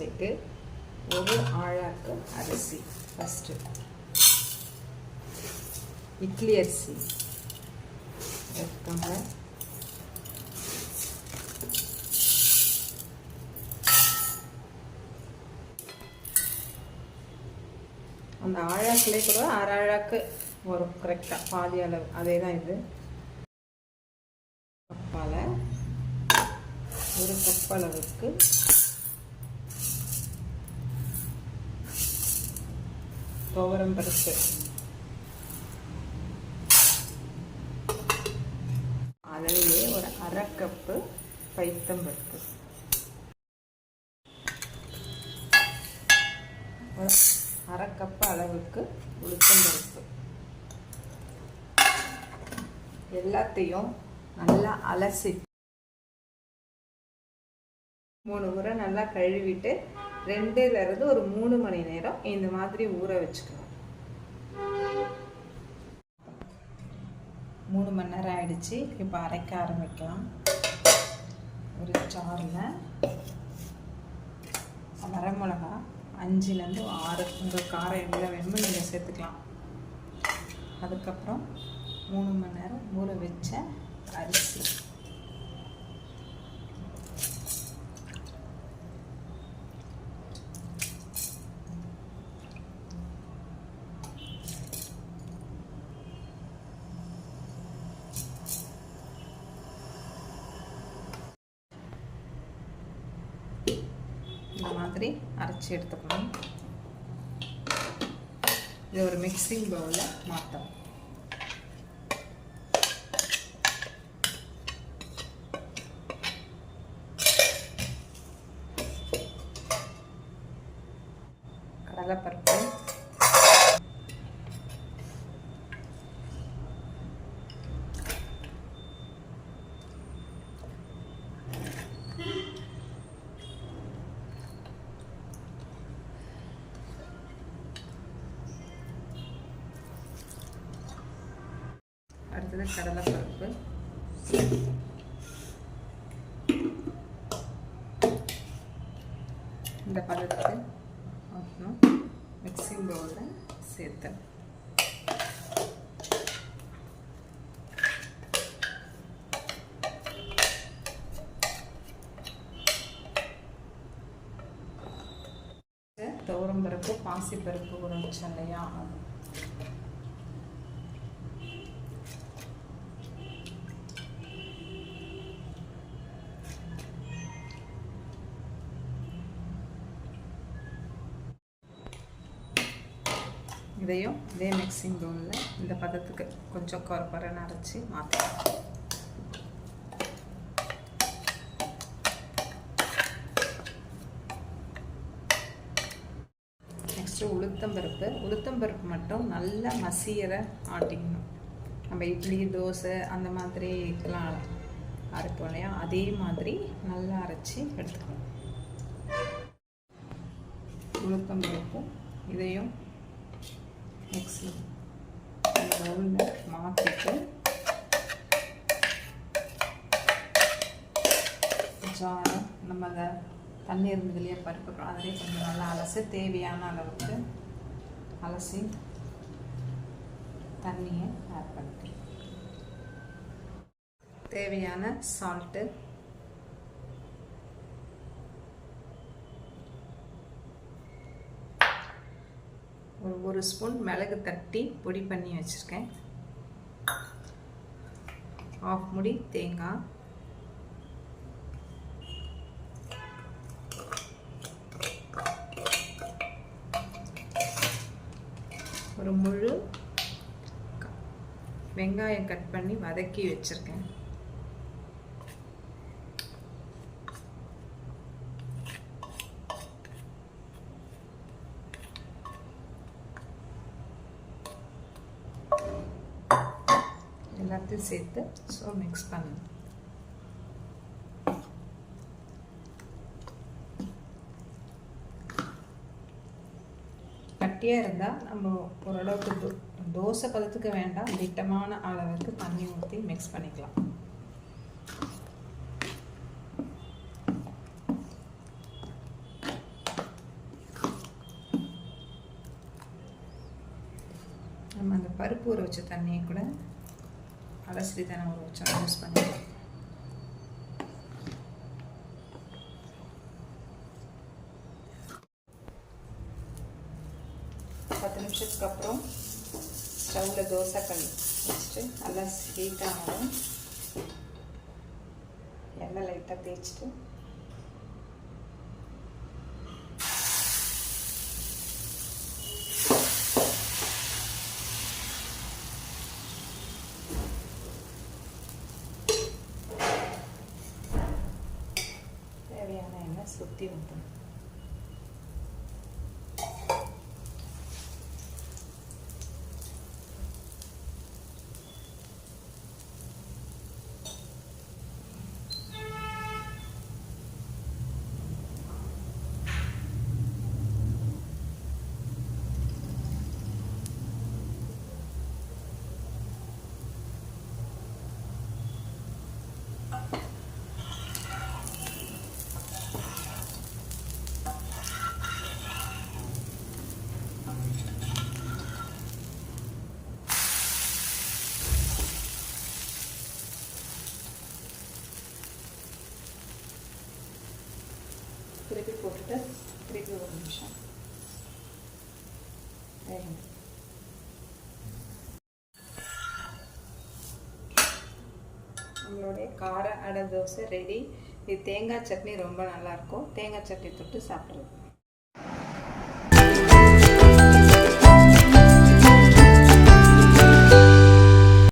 சேர்த்து ஒரு ஆழாக்கு அரிசி, ஃபஸ்ட்டு இட்லி அரிசி எடுத்துக்கோங்க. அந்த ஆழாக்கிலே கூட அரை ஆழாக்கு வரும் கரெக்டாக, பாதி அளவு. அதே தான் இது. கப்பால் ஒரு கப் அளவுக்கு துவரம் பருப்பு, அதிலேயே ஒரு அரை கப்பு பைத்தம் பருப்பு, அரை கப்பு அளவுக்கு உளுத்தம் பருப்பு, எல்லாத்தையும் நல்லா அலசி 3 முறை நல்லா கழுவிட்டு 2லேருந்து ஒரு 3 மணி நேரம் இந்த மாதிரி ஊற வச்சுக்கணும். 3 மணி நேரம் ஆயிடுச்சு. இப்போ அரைக்க ஆரம்பிக்கலாம். ஒரு ஜாரில் வரமிளகா 5லேருந்து 6, உங்கள் காரம் எவ்வளோ வேணுமோ நீங்கள் சேர்த்துக்கலாம். அதுக்கப்புறம் 3 மணி நேரம் ஊற வச்ச அரிசி, இந்த மாதிரி அரைச்சி எடுத்துக்கணும். இது ஒரு மிக்சிங் பவுலில் மாற்றணும். கடலைப்பருப்பு, அடுத்தது கடலைப்பருப்பு, இந்த பதத்துக்கு அப்புறம் மிக்சிங் பவுலில் சேர்த்து துவரம் பருப்பு, பாசி பருப்பு ஊற வச்சோம் இல்லையா, இதையும் இதே மிக்சிங் பவுலில் இந்த பதத்துக்கு கொஞ்சம் கொரன்னு அரைச்சி மாற்றலாம். நெக்ஸ்ட்டு உளுத்தம்பருப்பு மட்டும் நல்லா மசியற ஆட்டிக்கணும். நம்ம இட்லி, தோசை அந்த மாதிரிலாம் அரைப்போம் இல்லையா, அதே மாதிரி நல்லா அரைச்சி எடுத்துக்கணும். உளுத்தம்பருப்பும் இதையும் மிக்ஸி பவுலில் மாற்றிட்டு ஜாரம், நம்ம அதை தண்ணி இருந்ததுலேயே பருப்பு அதிலே கொஞ்சம் நல்லா அலசி தேவையான அளவுக்கு அலசி தண்ணியை ஆட் பண்ணிக்கலாம். தேவையான சால்ட்டு, ஒரு ஸ்பூன் மிளகு தட்டி பொடி பண்ணி வச்சுருக்கேன், 1/2 முடி தேங்காய், ஒரு முழு வெங்காயம் கட் பண்ணி வதக்கி வச்சுருக்கேன், எல்லாத்தையும் சேர்த்து மிக்ஸ் பண்ணணும். கட்டியாக இருந்தால் நம்ம ஓரளவுக்கு தோசை பதத்துக்கு வேண்டாம், திட்டமான அளவுக்கு தண்ணி ஊற்றி மிக்ஸ் பண்ணிக்கலாம். பருப்பு ஊற வச்ச தண்ணியை கூட அலசி தானே ஊற வச்சோம் யூஸ் பண்ணிக்கலாம். பத்து நிமிஷத்துக்கு அப்புறம் ஸ்டவ்வில் தோசைக்கல் வச்சுட்டு நல்லா ஹீட் ஆனதும் எண்ணெய் லைட்டாக தேய்ச்சிட்டு தேவையான எண்ணெய் சுற்றி ஊற்றணும். திருப்பி போட்டுட்டு திருப்பி ஒரு நிமிஷம் வேகணும். நம்மளுடைய கார அடை தோசை ரெடி. இது தேங்காய் சட்னி ரொம்ப நல்லாயிருக்கும். தேங்காய் சட்னி தொட்டு சாப்பிட்றது.